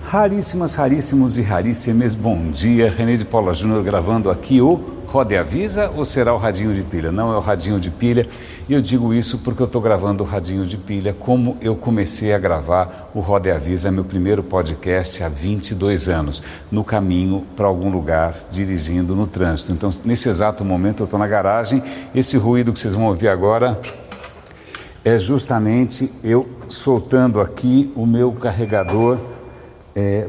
Raríssimas, raríssimos e raríssimas, bom dia, René de Paula Júnior gravando aqui o Roda e Avisa, ou será o Radinho de Pilha? Não é o Radinho de Pilha, e eu digo isso porque eu estou gravando o Radinho de Pilha, como eu comecei a gravar o Roda e Avisa, meu primeiro podcast há 22 anos, no caminho para algum lugar, dirigindo no trânsito. Então, nesse exato momento eu estou na garagem, esse ruído que vocês vão ouvir agora é justamente eu soltando aqui o meu carregador,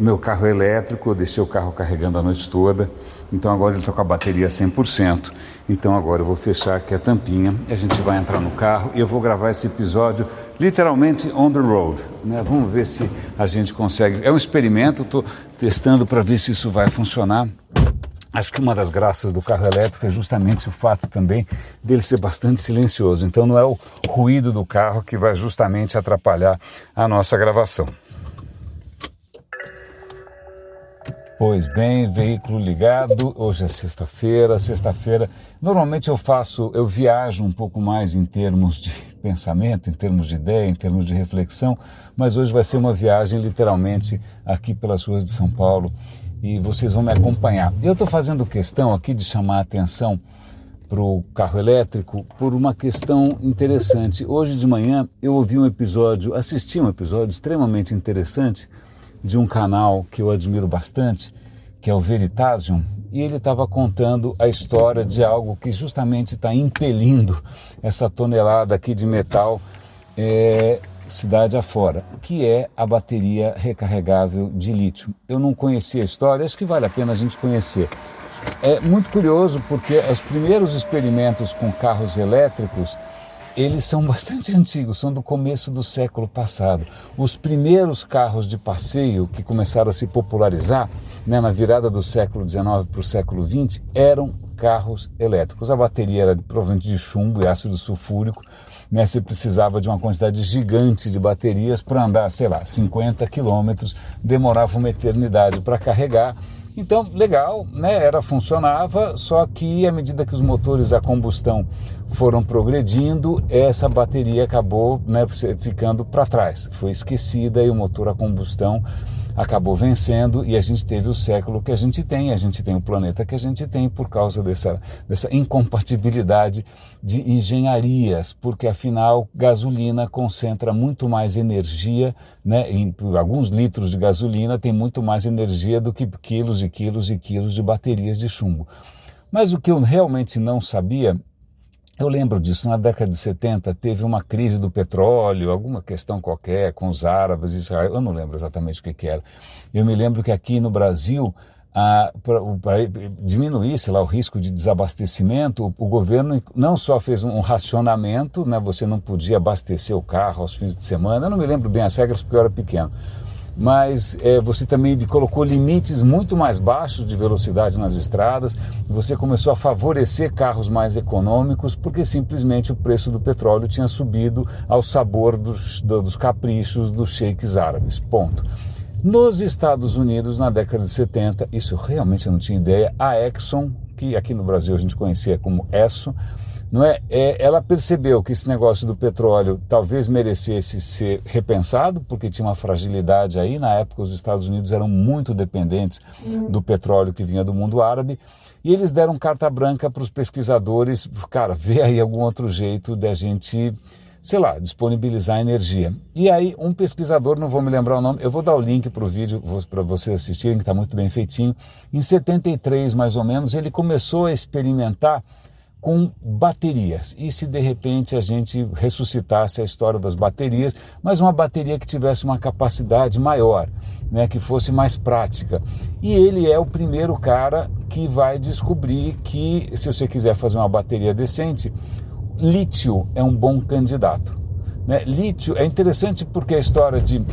meu carro elétrico. Eu deixei o carro carregando a noite toda, então agora ele está com a bateria 100%, então agora eu vou fechar aqui a tampinha e a gente vai entrar no carro e eu vou gravar esse episódio literalmente on the road, né? Vamos ver se a gente consegue, é um experimento, estou testando para ver se isso vai funcionar. Acho que uma das graças do carro elétrico é justamente o fato também dele ser bastante silencioso, então não é o ruído do carro que vai justamente atrapalhar a nossa gravação. Pois bem, veículo ligado, hoje é sexta-feira, normalmente eu viajo um pouco mais em termos de pensamento, em termos de ideia, em termos de reflexão, mas hoje vai ser uma viagem literalmente aqui pelas ruas de São Paulo e vocês vão me acompanhar. Eu estou fazendo questão aqui de chamar a atenção para o carro elétrico por uma questão interessante. Hoje de manhã eu assisti um episódio extremamente interessante de um canal que eu admiro bastante, que é o Veritasium, e ele estava contando a história de algo que justamente está impelindo essa tonelada aqui de metal cidade afora, que é a bateria recarregável de lítio. Eu não conhecia a história, acho que vale a pena a gente conhecer. É muito curioso porque os primeiros experimentos com carros elétricos, eles são bastante antigos, são do começo do século passado. Os primeiros carros de passeio que começaram a se popularizar, né, na virada do século XIX para o século XX, eram carros elétricos. A bateria era provavelmente de chumbo e ácido sulfúrico, né, você precisava de uma quantidade gigante de baterias para andar, 50 quilômetros, demorava uma eternidade para carregar. Então, legal, né? Funcionava, só que à medida que os motores a combustão foram progredindo, essa bateria acabou, né, ficando para trás, foi esquecida e o motor a combustão acabou vencendo e a gente teve o século que a gente tem o planeta que a gente tem por causa dessa incompatibilidade de engenharias, porque afinal gasolina concentra muito mais energia, né? Em alguns litros de gasolina tem muito mais energia do que quilos e quilos e quilos de baterias de chumbo. Mas o que eu realmente não sabia, eu lembro disso, na década de 70 teve uma crise do petróleo, alguma questão qualquer com os árabes, Israel, eu não lembro exatamente o que era. Eu me lembro que aqui no Brasil, para diminuir, o risco de desabastecimento, o governo não só fez um racionamento, né, você não podia abastecer o carro aos fins de semana, eu não me lembro bem as regras porque eu era pequeno, mas você também colocou limites muito mais baixos de velocidade nas estradas, você começou a favorecer carros mais econômicos, porque simplesmente o preço do petróleo tinha subido ao sabor dos caprichos dos sheiks árabes, ponto. Nos Estados Unidos, na década de 70, isso realmente eu não tinha ideia, a Exxon, que aqui no Brasil a gente conhecia como Esso, não é? Ela percebeu que esse negócio do petróleo talvez merecesse ser repensado, porque tinha uma fragilidade aí. Na época, os Estados Unidos eram muito dependentes do petróleo que vinha do mundo árabe, e eles deram carta branca para os pesquisadores, vê aí algum outro jeito de a gente, disponibilizar energia. E aí um pesquisador, não vou me lembrar o nome, eu vou dar o link para o vídeo para vocês assistirem, que está muito bem feitinho. Em 73, mais ou menos, ele começou a experimentar com baterias, e se de repente a gente ressuscitasse a história das baterias, mas uma bateria que tivesse uma capacidade maior, né, que fosse mais prática. E ele é o primeiro cara que vai descobrir que, se você quiser fazer uma bateria decente, lítio é um bom candidato, né? Lítio é interessante porque a história de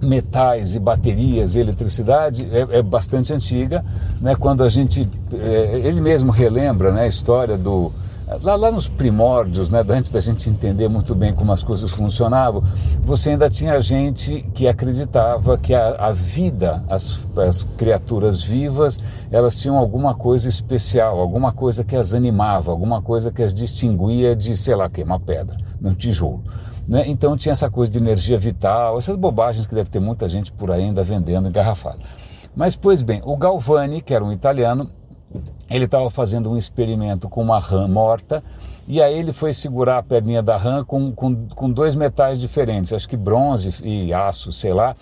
metais e baterias e eletricidade é bastante antiga, né? Quando a gente, ele mesmo relembra, né, a história lá nos primórdios, né, antes da gente entender muito bem como as coisas funcionavam, você ainda tinha gente que acreditava que a vida, as criaturas vivas, elas tinham alguma coisa especial, alguma coisa que as animava, alguma coisa que as distinguia de, uma pedra, um tijolo. né? Então tinha essa coisa de energia vital, essas bobagens que deve ter muita gente por aí ainda vendendo engarrafado. Mas, pois bem, o Galvani, que era um italiano, ele estava fazendo um experimento com uma rã morta, e aí ele foi segurar a perninha da rã com dois metais diferentes, acho que bronze e aço, sei lá.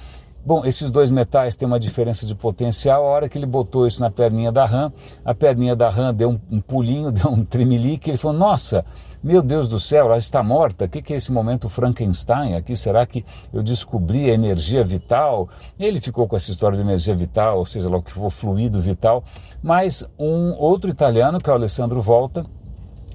Bom, esses dois metais têm uma diferença de potencial. A hora que ele botou isso na perninha da rã, a perninha da rã deu um pulinho, deu um tremelique, ele falou, nossa, meu Deus do céu, ela está morta, o que é esse momento Frankenstein aqui? Será que eu descobri a energia vital? Ele ficou com essa história de energia vital, ou seja, lá o que for, fluido vital. Mas um outro italiano, que é o Alessandro Volta,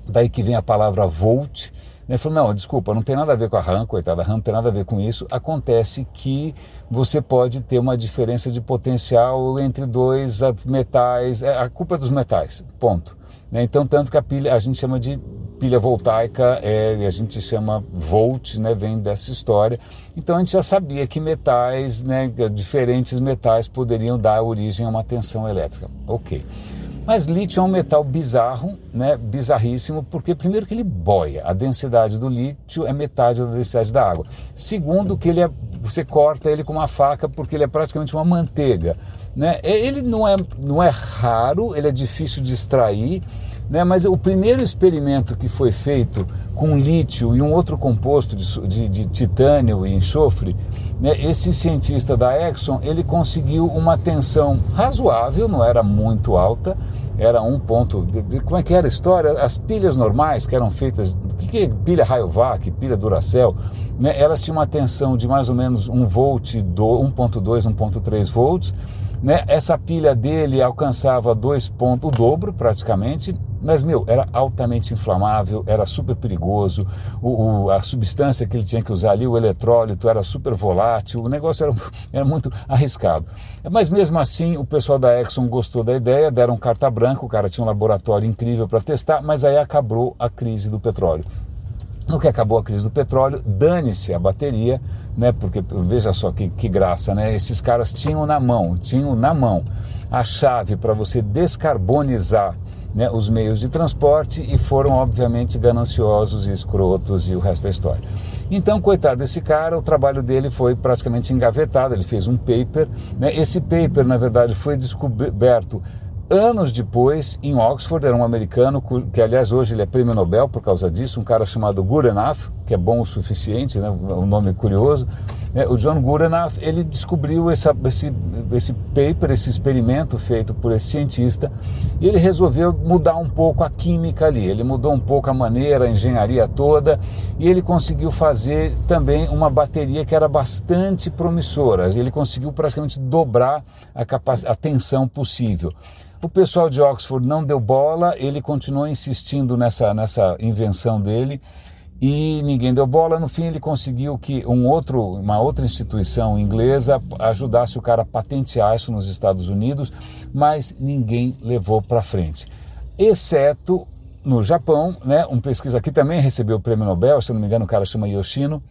daí que vem a palavra volt, ele falou, não, desculpa, não tem nada a ver com a rã, coitada, a rã não tem nada a ver com isso. Acontece que você pode ter uma diferença de potencial entre dois metais, a culpa é dos metais, ponto. Então, tanto que a pilha, a gente chama de pilha voltaica, a gente chama volt, né, vem dessa história. Então a gente já sabia que metais, né, diferentes metais poderiam dar origem a uma tensão elétrica. Ok. Mas lítio é um metal bizarro, né, bizarríssimo, porque primeiro que ele boia, a densidade do lítio é metade da densidade da água. Segundo que você corta ele com uma faca porque ele é praticamente uma manteiga, né? Ele não é raro, ele é difícil de extrair, né, mas o primeiro experimento que foi feito com lítio e um outro composto de titânio e enxofre, né, esse cientista da Exxon, ele conseguiu uma tensão razoável, não era muito alta, era um ponto, como é que era a história? As pilhas normais que eram feitas, o que é pilha Rayovac, pilha Duracell, né, elas tinham uma tensão de mais ou menos 1 volt, 1.2, 1.3 volts, né, essa pilha dele alcançava o dobro praticamente, mas, era altamente inflamável, era super perigoso, a substância que ele tinha que usar ali, o eletrólito, era super volátil, o negócio era muito arriscado. Mas mesmo assim, o pessoal da Exxon gostou da ideia, deram carta branca, o cara tinha um laboratório incrível para testar, mas aí acabou a crise do petróleo. No que acabou a crise do petróleo, dane-se a bateria, né? Porque veja só que graça, né? Esses caras tinham na mão a chave para você descarbonizar, né, os meios de transporte e foram obviamente gananciosos e escrotos e o resto da história. Então, coitado desse cara, o trabalho dele foi praticamente engavetado, ele fez um paper, né? Esse paper, na verdade, foi descoberto anos depois, em Oxford, era um americano, que aliás hoje ele é prêmio Nobel por causa disso, um cara chamado Goodenough, que é bom o suficiente, né, um nome curioso, né, o John Goodenough, ele descobriu esse paper, esse experimento feito por esse cientista, e ele resolveu mudar um pouco a química ali, ele mudou um pouco a maneira, a engenharia toda, e ele conseguiu fazer também uma bateria que era bastante promissora, ele conseguiu praticamente dobrar a tensão possível. O pessoal de Oxford não deu bola, ele continuou insistindo nessa invenção dele e ninguém deu bola. No fim ele conseguiu que uma outra instituição inglesa ajudasse o cara a patentear isso nos Estados Unidos, mas ninguém levou para frente. Exceto no Japão, né, um pesquisa que também recebeu o prêmio Nobel, se eu não me engano o cara chama Yoshino,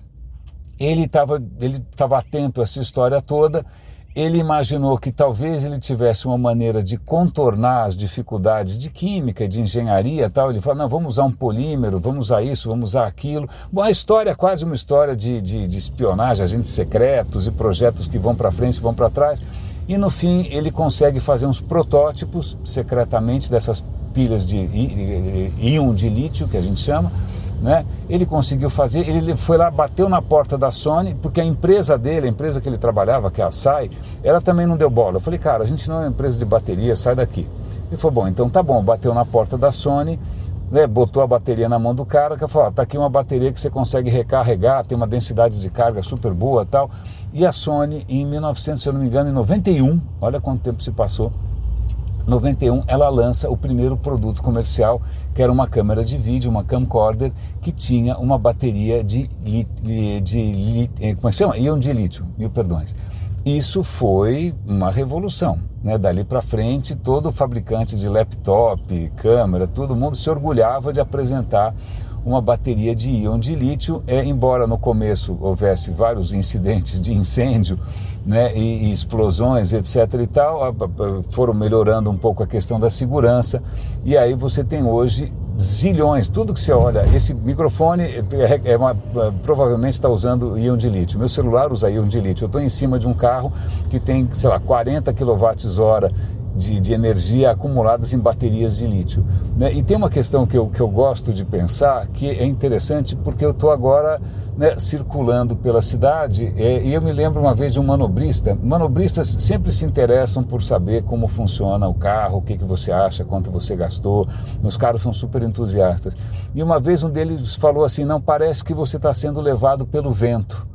ele estava atento a essa história toda. Ele imaginou que talvez ele tivesse uma maneira de contornar as dificuldades de química, de engenharia e tal. Ele falou, não, vamos usar um polímero, vamos usar isso, vamos usar aquilo. Bom, a história é quase uma história de espionagem, agentes secretos e projetos que vão para frente e vão para trás. E no fim ele consegue fazer uns protótipos secretamente dessas pilhas de íon de lítio, que a gente chama, né? Ele conseguiu fazer, ele foi lá, bateu na porta da Sony, porque a empresa dele, a empresa que ele trabalhava, que é a SAI, ela também não deu bola. Eu falei, cara, a gente não é uma empresa de bateria, sai daqui. Ele falou, bom, então tá bom, bateu na porta da Sony, né, botou a bateria na mão do cara, que falou, tá aqui uma bateria que você consegue recarregar, tem uma densidade de carga super boa e tal. E a Sony, em 1900, se eu não me engano, em 91, olha quanto tempo se passou, 91, ela lança o primeiro produto comercial, que era uma câmera de vídeo, uma camcorder, que tinha uma bateria como é que chama? Íon de lítio, mil perdões. Isso foi uma revolução, né? Dali para frente, todo fabricante de laptop, câmera, todo mundo se orgulhava de apresentar uma bateria de íon de lítio, embora no começo houvesse vários incidentes de incêndio, né, e explosões, etc. e tal, foram melhorando um pouco a questão da segurança, e aí você tem hoje zilhões, tudo que você olha, esse microfone provavelmente está usando íon de lítio, meu celular usa íon de lítio, eu estou em cima de um carro que tem, sei lá, 40 kWh de energia acumuladas em baterias de lítio, né? E tem uma questão que eu gosto de pensar, que é interessante, porque eu estou agora, né, circulando pela cidade, e eu me lembro uma vez de um manobrista. Manobristas sempre se interessam por saber como funciona o carro, o que você acha, quanto você gastou, os caras são super entusiastas. E uma vez um deles falou assim, não, parece que você está sendo levado pelo vento.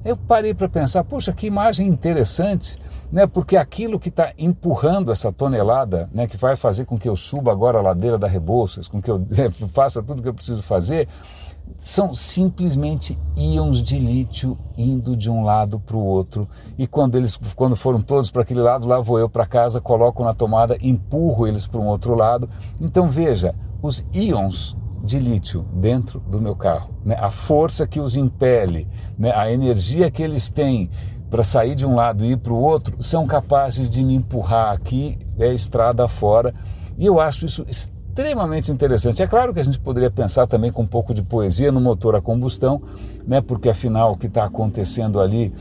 Eu parei para pensar, poxa, que imagem interessante, né? Porque aquilo que está empurrando essa tonelada, né, que vai fazer com que eu suba agora a ladeira da Rebouças, com que eu faça tudo o que eu preciso fazer, são simplesmente íons de lítio indo de um lado para o outro. E quando foram todos para aquele lado, lá vou eu para casa, coloco na tomada, empurro eles para um outro lado. Então veja, os íons de lítio dentro do meu carro, né, a força que os impele, né, a energia que eles têm para sair de um lado e ir para o outro, são capazes de me empurrar aqui, estrada fora. E eu acho isso extremamente interessante. É claro que a gente poderia pensar também com um pouco de poesia no motor a combustão, né, porque afinal o que está acontecendo ali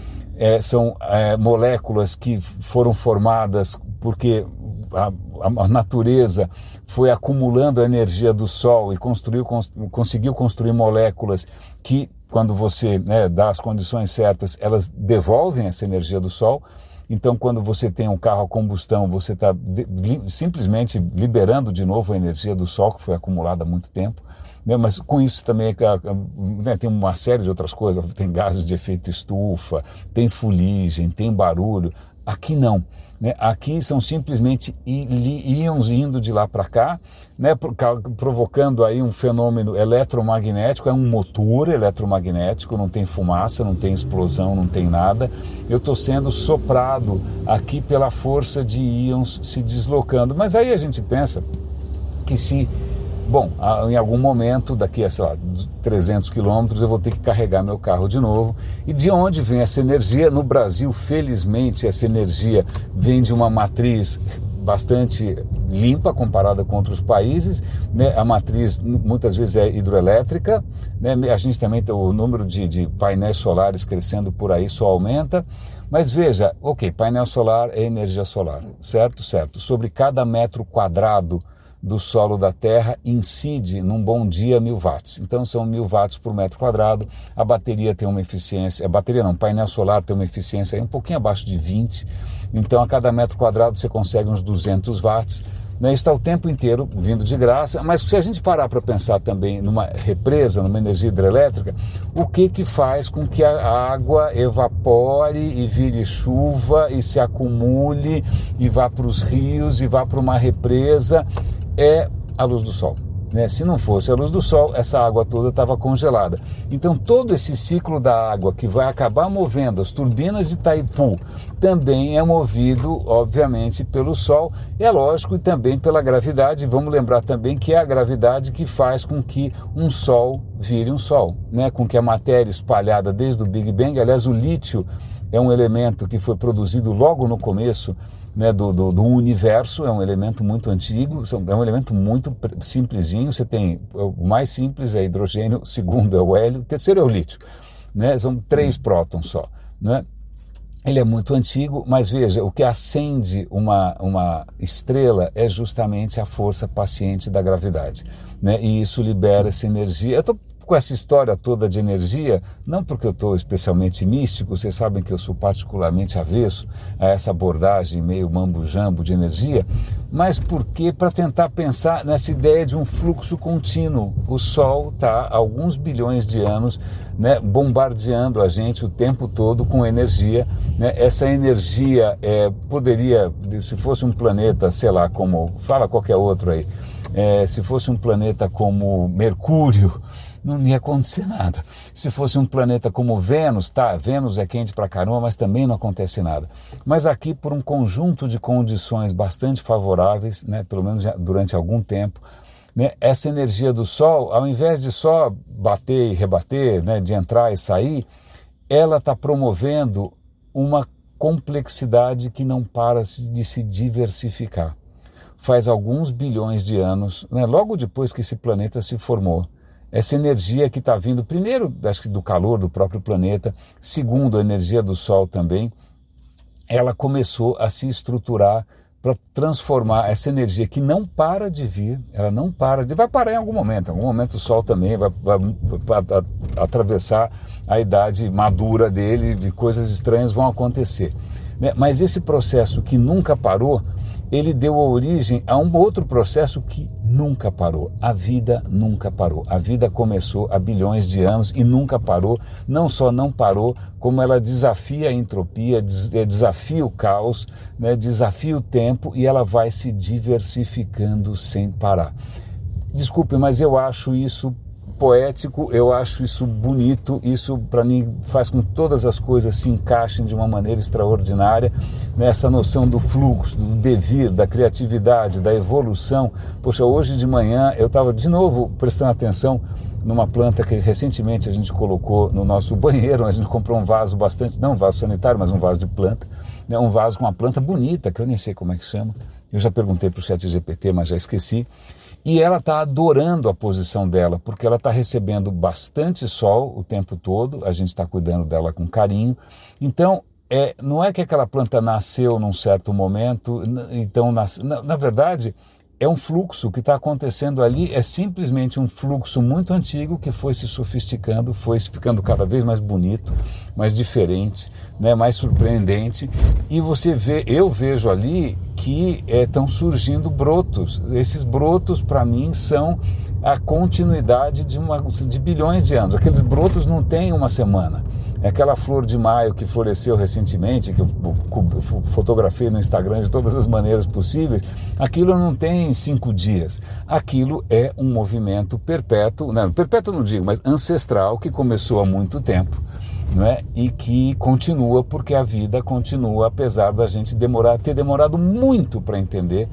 são moléculas que foram formadas porque a natureza foi acumulando a energia do Sol e conseguiu construir moléculas que, quando você, né, dá as condições certas, elas devolvem essa energia do Sol. Então, quando você tem um carro a combustão, você está simplesmente liberando de novo a energia do Sol, que foi acumulada há muito tempo, né? Mas com isso também, né, tem uma série de outras coisas, tem gases de efeito estufa, tem fuligem, tem barulho. Aqui não, né? Aqui são simplesmente íons indo de lá para cá, né, provocando aí um fenômeno eletromagnético. É um motor eletromagnético, não tem fumaça, não tem explosão, não tem nada. Eu estou sendo soprado aqui pela força de íons se deslocando. Mas aí a gente pensa que bom, em algum momento, daqui a, sei lá, 300 quilômetros, eu vou ter que carregar meu carro de novo. E de onde vem essa energia? No Brasil, felizmente, essa energia vem de uma matriz bastante limpa comparada com outros países, né? A matriz muitas vezes é hidroelétrica, né? A gente também tem o número de painéis solares crescendo por aí, só aumenta. Mas veja, ok, painel solar é energia solar, certo? Certo. Sobre cada metro quadrado do solo da Terra incide, num bom dia, 1000 watts. Então são 1000 watts por metro quadrado. A bateria tem uma eficiência, o painel solar tem uma eficiência aí um pouquinho abaixo de 20. Então a cada metro quadrado você consegue uns 200 watts. Né? Está o tempo inteiro vindo de graça. Mas se a gente parar para pensar também numa represa, numa energia hidrelétrica, o que faz com que a água evapore e vire chuva e se acumule e vá para os rios e vá para uma represa? É a luz do sol, né? Se não fosse a luz do sol, essa água toda estava congelada. Então todo esse ciclo da água que vai acabar movendo as turbinas de Itaipu também é movido, obviamente, pelo sol. É lógico, e também pela gravidade. Vamos lembrar também que é a gravidade que faz com que um sol vire um sol, né? Com que a matéria espalhada desde o Big Bang, aliás, o lítio é um elemento que foi produzido logo no começo, né, do universo. É um elemento muito antigo, é um elemento muito simplesinho. Você tem, o mais simples é hidrogênio, o segundo é o hélio, o terceiro é o lítio, né? São 3 prótons só, né? Ele é muito antigo, mas veja, o que acende uma estrela é justamente a força paciente da gravidade, né? E isso libera essa energia. Eu estou com essa história toda de energia, não porque eu estou especialmente místico, vocês sabem que eu sou particularmente avesso a essa abordagem meio mambo-jambo de energia, mas porque para tentar pensar nessa ideia de um fluxo contínuo. O Sol está há alguns bilhões de anos, né, bombardeando a gente o tempo todo com energia, né? Essa energia poderia, se fosse um planeta, sei lá, como, fala qualquer outro aí, se fosse um planeta como Mercúrio, não ia acontecer nada. Se fosse um planeta como Vênus, tá, Vênus é quente pra caramba, mas também não acontece nada. Mas aqui, por um conjunto de condições bastante favoráveis, né, pelo menos durante algum tempo, né, essa energia do Sol, ao invés de só bater e rebater, né, de entrar e sair, ela está promovendo uma complexidade que não para de se diversificar. faz alguns bilhões de anos, né, logo depois que esse planeta se formou. Essa energia que está vindo, primeiro, acho que do calor do próprio planeta, segundo, a energia do Sol também, ela começou a se estruturar para transformar essa energia que não para de vir, ela não para de... vai parar em algum momento o Sol também vai atravessar a idade madura dele, de coisas estranhas vão acontecer, né? Mas esse processo que nunca parou, ele deu origem a um outro processo que nunca parou. A vida nunca parou. A vida começou há bilhões de anos e nunca parou. Não só não parou, como ela desafia a entropia, desafia o caos, né, desafia o tempo e ela vai se diversificando sem parar. Desculpe, mas eu acho isso poético, eu acho isso bonito, isso para mim faz com que todas as coisas se encaixem de uma maneira extraordinária, nessa noção do fluxo, do devir, da criatividade, da evolução. Poxa, hoje de manhã eu estava de novo prestando atenção numa planta que recentemente a gente colocou no nosso banheiro, a gente comprou um vaso bastante, não um vaso sanitário, mas um vaso de planta, né, um vaso com uma planta bonita, que eu nem sei como é que chama, eu já perguntei para o ChatGPT, mas já esqueci. E ela está adorando a posição dela, porque ela está recebendo bastante sol o tempo todo, a gente está cuidando dela com carinho. Então, não é que aquela planta nasceu num certo momento, então, na verdade, é um fluxo que está acontecendo ali, é simplesmente um fluxo muito antigo que foi se sofisticando, foi ficando cada vez mais bonito, mais diferente, né, mais surpreendente. E você vê, eu vejo ali que estão surgindo brotos. Esses brotos, para mim, são a continuidade de bilhões de anos. Aqueles brotos não têm uma semana. Aquela flor de maio que floresceu recentemente, que eu fotografei no Instagram de todas as maneiras possíveis, aquilo não tem 5 dias. Aquilo é um movimento perpétuo, não, perpétuo não digo, mas ancestral, que começou há muito tempo, não é? E que continua, porque a vida continua, apesar da gente ter demorado muito para entender,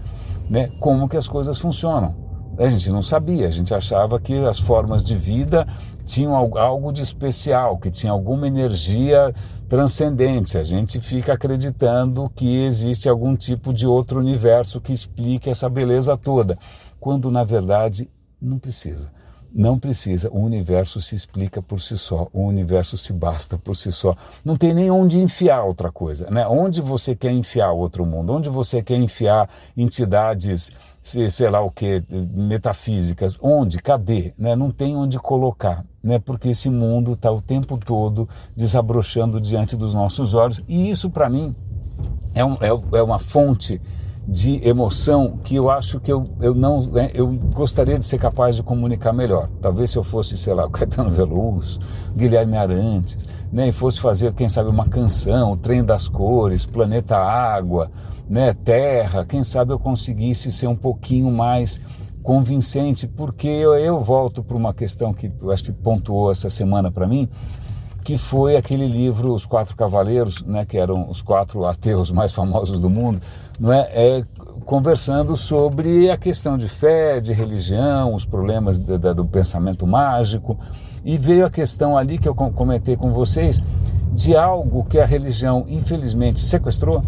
né, como que as coisas funcionam. A gente não sabia, a gente achava que as formas de vida tinham algo de especial, que tinha alguma energia transcendente. A gente fica acreditando que existe algum tipo de outro universo que explique essa beleza toda, quando na verdade não precisa. Não precisa, o universo se explica por si só, o universo se basta por si só. Não tem nem onde enfiar outra coisa, né? Onde você quer enfiar outro mundo, onde você quer enfiar entidades, sei lá o que, metafísicas, onde, cadê? Né? Não tem onde colocar, né? Porque esse mundo está o tempo todo desabrochando diante dos nossos olhos, e isso para mim é uma fonte de emoção que eu acho que eu gostaria de ser capaz de comunicar melhor. Talvez se eu fosse, sei lá, o Caetano Veloso, Guilherme Arantes, né, e fosse fazer, quem sabe, uma canção, o Trem das Cores, Planeta Água, né, Terra, quem sabe eu conseguisse ser um pouquinho mais convincente, porque eu volto para uma questão que eu acho que pontuou essa semana para mim, que foi aquele livro Os Quatro Cavaleiros, né, que eram os 4 ateus mais famosos do mundo, não é? Conversando sobre a questão de fé, de religião, os problemas do pensamento mágico, e veio a questão ali que eu comentei com vocês, de algo que a religião infelizmente sequestrou,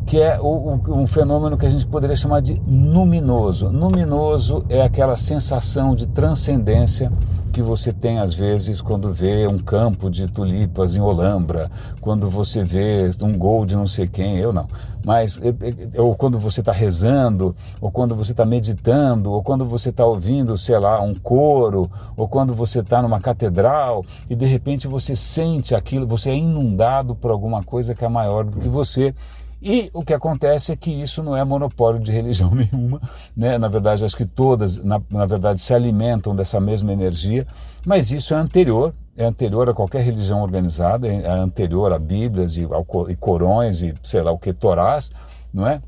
que é um fenômeno que a gente poderia chamar de luminoso. Luminoso é aquela sensação de transcendência que você tem às vezes quando vê um campo de tulipas em Olambra, quando você vê um gol de não sei quem, eu não, mas ou quando você está rezando, ou quando você está meditando, ou quando você está ouvindo, sei lá, um coro, ou quando você está numa catedral e de repente você sente aquilo, você é inundado por alguma coisa que é maior do que você. E o que acontece é que isso não é monopólio de religião nenhuma, né? Na verdade, acho que todas, na verdade, se alimentam dessa mesma energia, mas isso é anterior a qualquer religião organizada, é anterior a Bíblias e Corões e sei lá o que, Torás, não é?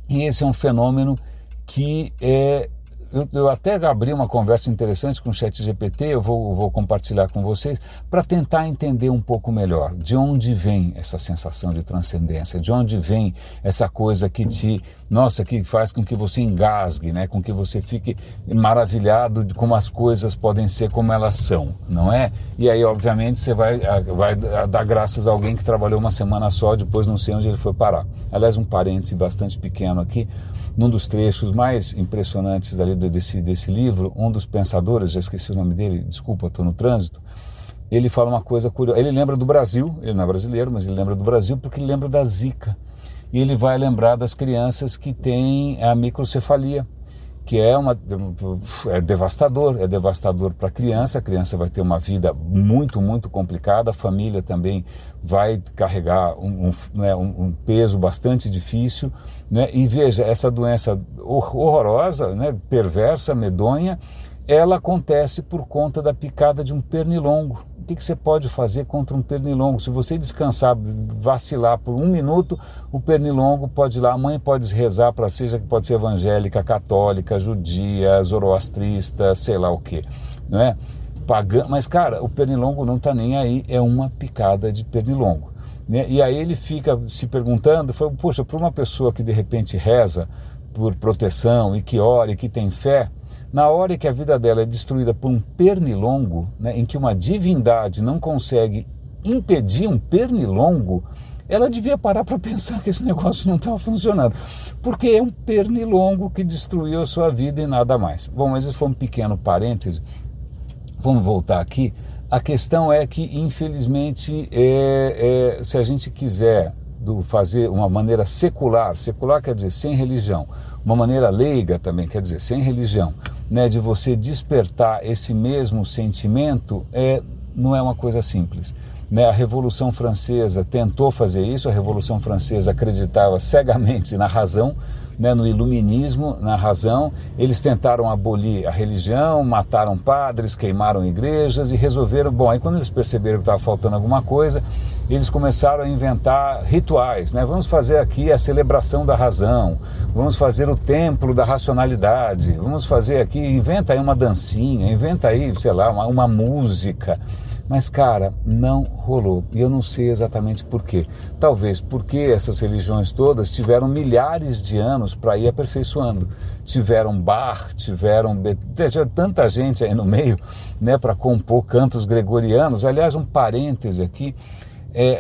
E esse é um fenômeno que eu até abri uma conversa interessante com o ChatGPT, eu vou compartilhar com vocês, para tentar entender um pouco melhor de onde vem essa sensação de transcendência, de onde vem essa coisa que que faz com que você engasgue, né? Com que você fique maravilhado de como as coisas podem ser como elas são, não é? E aí, obviamente, você vai dar graças a alguém que trabalhou uma semana só, depois não sei onde ele foi parar. Aliás, um parêntese bastante pequeno aqui, num dos trechos mais impressionantes ali desse livro, um dos pensadores, já esqueci o nome dele, desculpa, estou no trânsito, ele fala uma coisa curiosa, ele lembra do Brasil, ele não é brasileiro, mas ele lembra do Brasil porque ele lembra da Zika, e ele vai lembrar das crianças que têm a microcefalia, que é devastador para a criança vai ter uma vida muito, muito complicada, a família também vai carregar um peso bastante difícil, né? E veja, essa doença horrorosa, né, perversa, medonha, ela acontece por conta da picada de um pernilongo. O que você pode fazer contra um pernilongo? Se você descansar, vacilar por 1 minuto, o pernilongo pode ir lá, a mãe pode rezar para seja que pode ser evangélica, católica, judia, zoroastrista, sei lá o quê, não é? Mas, cara, o pernilongo não está nem aí, é uma picada de pernilongo, né? E aí ele fica se perguntando, poxa, para uma pessoa que de repente reza por proteção e que ora e que tem fé, na hora que a vida dela é destruída por um pernilongo, né, em que uma divindade não consegue impedir um pernilongo, ela devia parar para pensar que esse negócio não estava funcionando. Porque é um pernilongo que destruiu a sua vida e nada mais. Bom, mas isso foi um pequeno parêntese. Vamos voltar aqui. A questão é que, infelizmente, se a gente quiser fazer uma maneira secular quer dizer sem religião, uma maneira leiga também quer dizer sem religião, né, de você despertar esse mesmo sentimento, não é uma coisa simples, né? A Revolução Francesa tentou fazer isso, a Revolução Francesa acreditava cegamente na razão, né, no iluminismo, na razão. Eles tentaram abolir a religião, mataram padres, queimaram igrejas e resolveram, bom, aí quando eles perceberam que estava faltando alguma coisa, eles começaram a inventar rituais, né? Vamos fazer aqui a celebração da razão, vamos fazer o templo da racionalidade, vamos fazer aqui, inventa aí uma dancinha, inventa aí, sei lá, uma música. Mas, cara, não rolou. E eu não sei exatamente por quê. Talvez porque essas religiões todas tiveram milhares de anos para ir aperfeiçoando. Tiveram Bach, tiveram tanta gente aí no meio, né, para compor cantos gregorianos. Aliás, um parêntese aqui,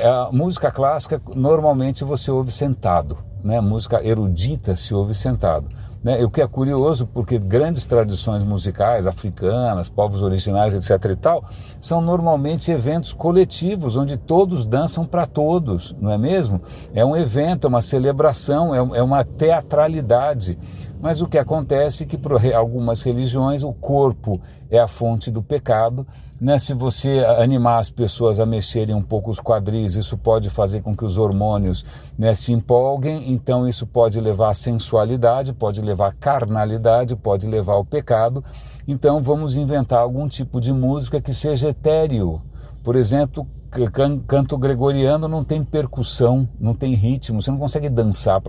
a música clássica normalmente você ouve sentado, né? Música erudita se ouve sentado. Né, o que é curioso, porque grandes tradições musicais, africanas, povos originais, etc. e tal, são normalmente eventos coletivos, onde todos dançam para todos, não é mesmo? É um evento, é uma celebração, é uma teatralidade. Mas o que acontece é que, por algumas religiões, o corpo é a fonte do pecado, né? Se você animar as pessoas a mexerem um pouco os quadris, isso pode fazer com que os hormônios, né, se empolguem, então isso pode levar à sensualidade, pode levar à carnalidade, pode levar ao pecado. Então vamos inventar algum tipo de música que seja etéreo. Por exemplo, canto gregoriano não tem percussão, não tem ritmo, você não consegue dançar,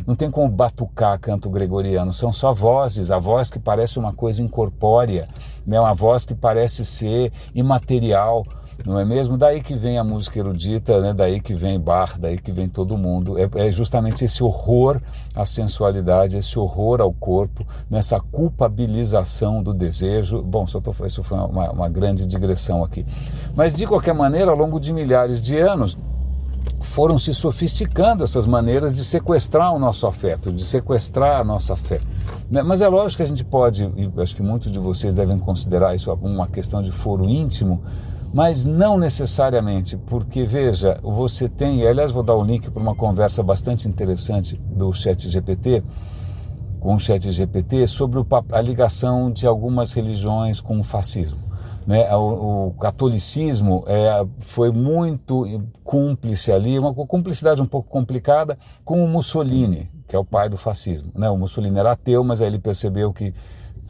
não tem como batucar canto gregoriano, são só vozes, a voz que parece uma coisa incorpórea, né, uma voz que parece ser imaterial, não é mesmo? Daí que vem a música erudita, né? Daí que vem Bach, daí que vem todo mundo. É justamente esse horror à sensualidade, esse horror ao corpo, nessa culpabilização do desejo. Bom, isso foi uma grande digressão aqui. Mas, de qualquer maneira, ao longo de milhares de anos, foram se sofisticando essas maneiras de sequestrar o nosso afeto, de sequestrar a nossa fé. Mas é lógico que a gente pode, e acho que muitos de vocês devem considerar isso uma questão de foro íntimo, mas não necessariamente, porque, veja, você tem, e aliás vou dar o link para uma conversa bastante interessante do ChatGPT, com o ChatGPT, sobre a ligação de algumas religiões com o fascismo. Né? O catolicismo foi muito cúmplice ali, uma cumplicidade um pouco complicada com o Mussolini, que é o pai do fascismo. Né? O Mussolini era ateu, mas aí ele percebeu que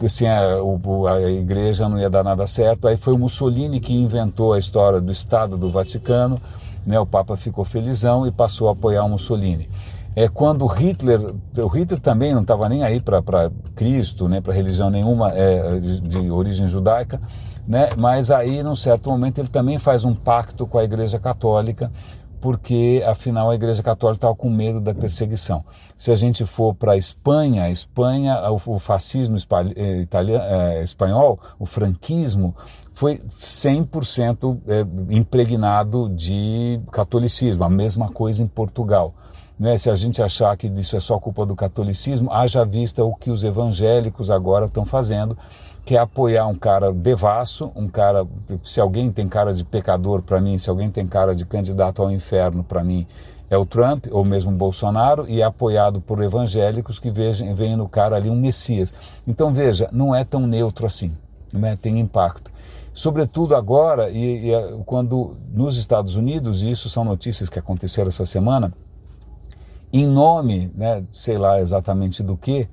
assim, a igreja não ia dar nada certo. Aí foi o Mussolini que inventou a história do Estado do Vaticano, né? O Papa ficou felizão e passou a apoiar o Mussolini. Quando o Hitler também não estava nem aí para Cristo, né? Para religião nenhuma de origem judaica, né? Mas aí, num certo momento, ele também faz um pacto com a Igreja Católica, porque, afinal, a Igreja Católica estava com medo da perseguição. Se a gente for para a Espanha, o fascismo espanhol, o franquismo, foi 100% impregnado de catolicismo, a mesma coisa em Portugal. Né? Se a gente achar que isso é só culpa do catolicismo, haja vista o que os evangélicos agora estão fazendo, que é apoiar um cara devasso, um cara, se alguém tem cara de pecador para mim, se alguém tem cara de candidato ao inferno para mim, é o Trump ou mesmo o Bolsonaro, e é apoiado por evangélicos que veem no cara ali um Messias. Então veja, não é tão neutro assim, né? Tem impacto. Sobretudo agora, quando nos Estados Unidos, e isso são notícias que aconteceram essa semana, em nome, né, sei lá exatamente do que,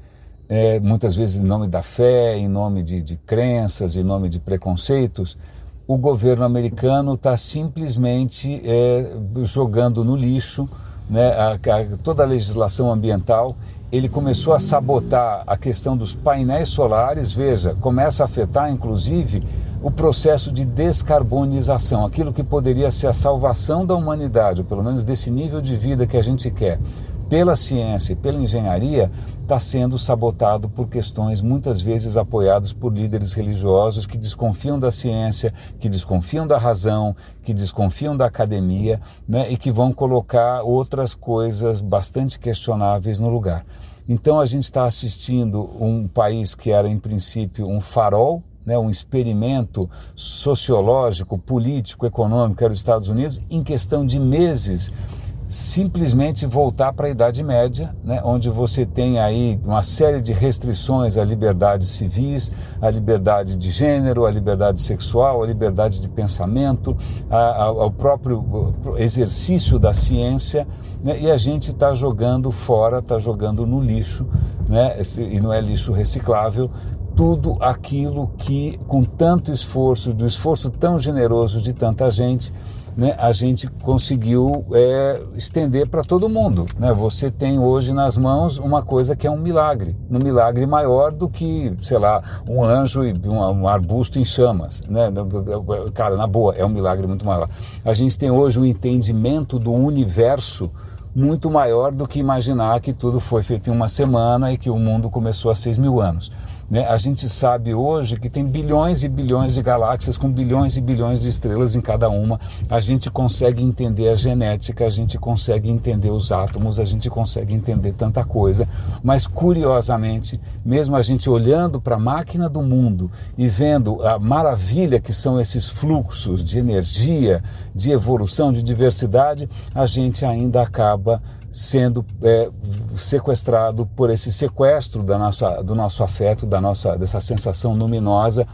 muitas vezes em nome da fé, em nome de crenças, em nome de preconceitos, o governo americano está simplesmente jogando no lixo, né, toda a legislação ambiental. Ele começou a sabotar a questão dos painéis solares, veja, começa a afetar inclusive o processo de descarbonização, aquilo que poderia ser a salvação da humanidade, ou pelo menos desse nível de vida que a gente quer, pela ciência e pela engenharia, está sendo sabotado por questões muitas vezes apoiadas por líderes religiosos que desconfiam da ciência, que desconfiam da razão, que desconfiam da academia, né, e que vão colocar outras coisas bastante questionáveis no lugar. Então a gente está assistindo um país que era em princípio um farol, né, um experimento sociológico, político, econômico, que era os Estados Unidos, em questão de meses, simplesmente voltar para a Idade Média, né, onde você tem aí uma série de restrições à liberdade civis, à liberdade de gênero, à liberdade sexual, à liberdade de pensamento, ao próprio exercício da ciência, né, e a gente está jogando fora, está jogando no lixo, né, e não é lixo reciclável, tudo aquilo que, com tanto esforço, do esforço tão generoso de tanta gente, né, a gente conseguiu estender para todo mundo. Né? Você tem hoje nas mãos uma coisa que é um milagre maior do que, sei lá, um anjo e um arbusto em chamas. Né? Cara, na boa, é um milagre muito maior. A gente tem hoje um entendimento do universo muito maior do que imaginar que tudo foi feito em uma semana e que o mundo começou há 6.000 anos. Né? A gente sabe hoje que tem bilhões e bilhões de galáxias com bilhões e bilhões de estrelas em cada uma. A gente consegue entender a genética, a gente consegue entender os átomos, a gente consegue entender tanta coisa. Mas, curiosamente, mesmo a gente olhando para a máquina do mundo e vendo a maravilha que são esses fluxos de energia, de evolução, de diversidade, a gente ainda acaba sendo sequestrado por esse sequestro do nosso afeto, dessa sensação luminosa,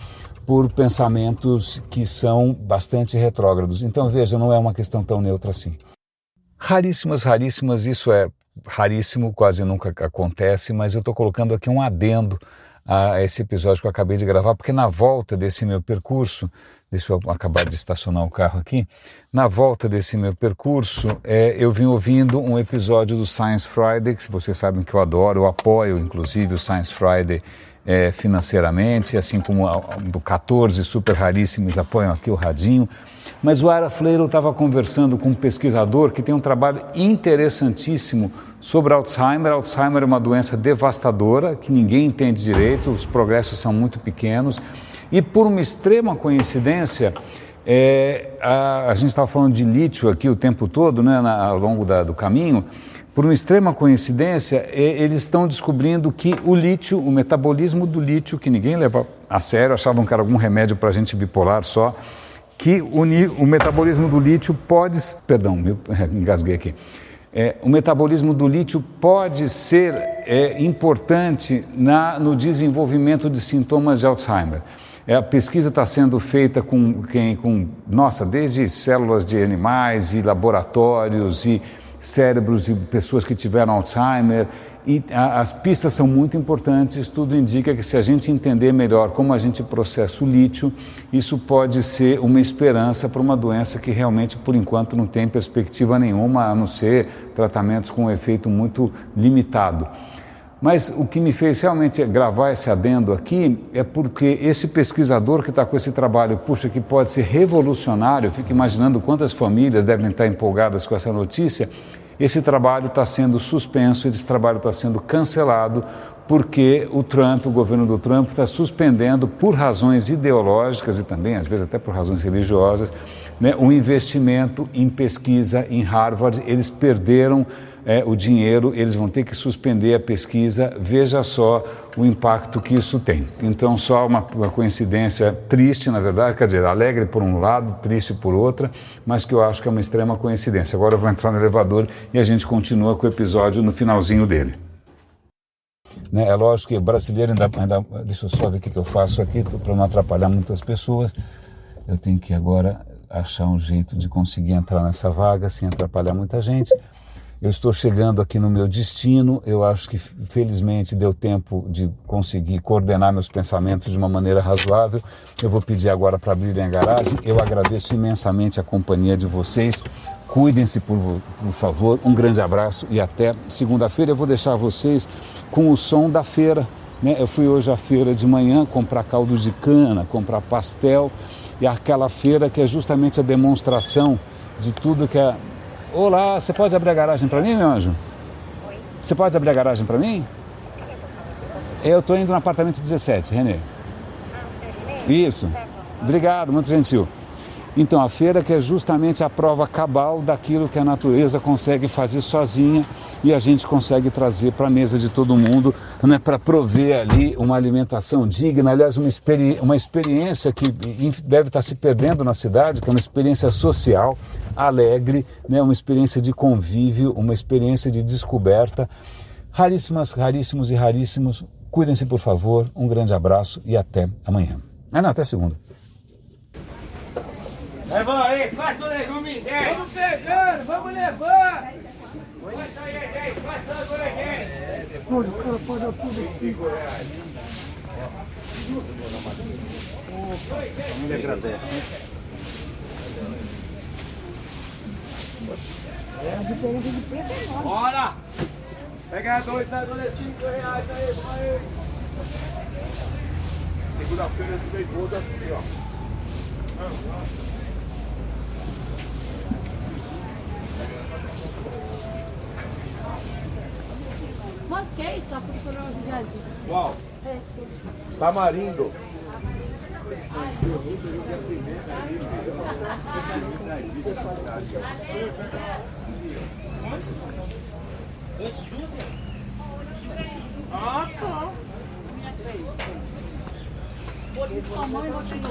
por pensamentos que são bastante retrógrados. Então, veja, não é uma questão tão neutra assim. Raríssimas, isso é raríssimo, quase nunca acontece, mas eu estou colocando aqui um adendo a esse episódio que eu acabei de gravar, porque na volta desse meu percurso, deixa eu acabar de estacionar o carro aqui, na volta desse meu percurso, eu vim ouvindo um episódio do Science Friday, que vocês sabem que eu adoro, eu apoio inclusive o Science Friday financeiramente, assim como o 14 super raríssimos apoiam aqui o Radinho, mas o Ara Fleiro estava conversando com um pesquisador que tem um trabalho interessantíssimo sobre Alzheimer. Alzheimer é uma doença devastadora, que ninguém entende direito, os progressos são muito pequenos, e por uma extrema coincidência, a gente estava falando de lítio aqui o tempo todo, né, ao longo do caminho. Por uma extrema coincidência, eles estão descobrindo que o lítio, o metabolismo do lítio, que ninguém leva a sério, achavam que era algum remédio para gente bipolar só, que o metabolismo do lítio pode... Perdão, engasguei aqui. O metabolismo do lítio pode ser importante no desenvolvimento de sintomas de Alzheimer. A pesquisa está sendo feita desde células de animais e laboratórios e cérebros de pessoas que tiveram Alzheimer, e as pistas são muito importantes. Tudo indica que se a gente entender melhor como a gente processa o lítio, isso pode ser uma esperança para uma doença que realmente, por enquanto, não tem perspectiva nenhuma, a não ser tratamentos com um efeito muito limitado. Mas o que me fez realmente gravar esse adendo aqui é porque esse pesquisador que está com esse trabalho, puxa, que pode ser revolucionário, eu fico imaginando quantas famílias devem estar empolgadas com essa notícia. Esse trabalho está sendo suspenso, esse trabalho está sendo cancelado porque o governo do Trump está suspendendo por razões ideológicas e também, às vezes, até por razões religiosas, né, o investimento em pesquisa em Harvard. Eles perderam o dinheiro, eles vão ter que suspender a pesquisa. Veja só o impacto que isso tem. Então, só uma coincidência triste, na verdade, quer dizer, alegre por um lado, triste por outra, mas que eu acho que é uma extrema coincidência. Agora eu vou entrar no elevador e a gente continua com o episódio no finalzinho dele. Né, é lógico que o brasileiro ainda deixa eu só ver o que eu faço aqui para não atrapalhar muitas pessoas. Eu tenho que agora achar um jeito de conseguir entrar nessa vaga sem atrapalhar muita gente. Eu estou chegando aqui no meu destino. Eu acho que felizmente deu tempo de conseguir coordenar meus pensamentos de uma maneira razoável. Eu vou pedir agora para abrirem a garagem. Eu agradeço imensamente a companhia de vocês. Cuidem-se, por favor. Um grande abraço e até segunda-feira. Eu vou deixar vocês com o som da feira, né? Eu fui hoje à feira de manhã comprar caldo de cana, comprar pastel, e aquela feira que é justamente a demonstração de tudo que é... Olá, você pode abrir a garagem para mim, meu anjo? Oi. Você pode abrir a garagem para mim? Eu estou indo no apartamento 17, Renê. Isso. Obrigado, muito gentil. Então, a feira que é justamente a prova cabal daquilo que a natureza consegue fazer sozinha e a gente consegue trazer para a mesa de todo mundo, né, para prover ali uma alimentação digna. Aliás, uma experiência que deve estar se perdendo na cidade, que é uma experiência social, alegre, né, uma experiência de convívio, uma experiência de descoberta. Raríssimos e raríssimos. Cuidem-se, por favor. Um grande abraço e até amanhã. Até segunda. Leva aí, faz o legume, Vamos pegando, vamos levar! Faz aí, faz o legume. Olha, o cara paga tudo aqui. Ele agradece. A diferença de preço é enorme. Bora! Pega dois, agora é 5 reais aí, vamos aí. Segunda-feira esse vem todo assim, ó. Mas que é isso? Só procurou o jardim. Uau! Tamarindo. Ah, tá. Vou de sua mãe e vou te dar.